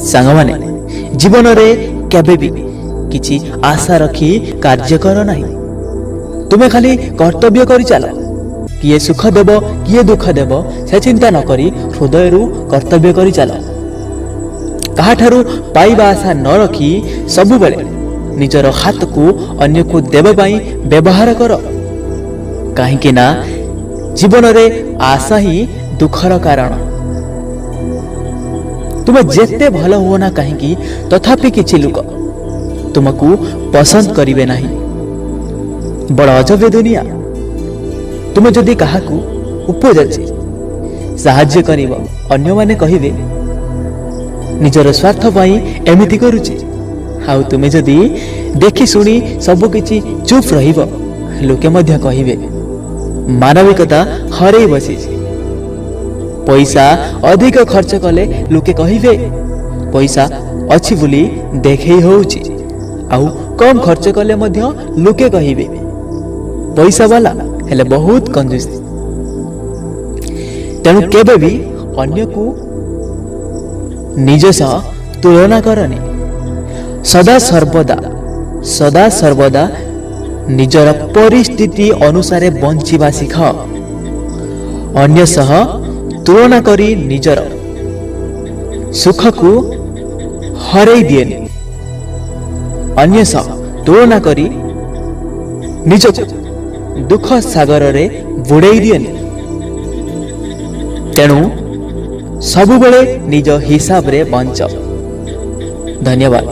सांगमाने जीवन रे केबे भी किछि आशा रखी कार्य कर नाही। तुमे खाली कर्तव्य करी चल। किए सुख देव किए दुख देव से चिंता न करी हृदय कर्तव्य करी चल। कहाठारू पाइबा आशा न रखी सबु बेले निजर हाथ को अन्य को देव पाई व्यवहार कर। कहीं ना जीवन रे आशा ही दुखर कारण। तुम जेते भल हो ना कहीं तथापि किछि लोक तुमको पसंद करिवे नहीं। बड़ अजब दुनिया। तुम जदि काहाकू उपजाची साहाଯ୍य करिव अन्य माने कहिवे निजर स्वार्थ पाई एमिति करूची। हाउ तुमे जदि देखि सुनी सब किछि चुप रहिव लोके मध्य कहिवे मानविकता हरै बसी। पैसा अधिक खर्च कले लोके कहिवे पैसा अछि बोली देखै होउची। आउ कम खर्च कले मध्य लोके कहिवे पैसा वाला हेले बहुत कंजूस। तेणु केबे भी अन्य को निज सह तुलना करनी। सदा सर्वदा निजर परिस्थिति अनुसार बंचिबा शिख। अन्य सह तुलना करी निजर सुख को हरै दिएनी। अन्य सह तुलना करी निज दुख सागर रे बुड़ाई दिएनी। तेणु सबुबले निज हिसाब रे बंच। धन्यवाद।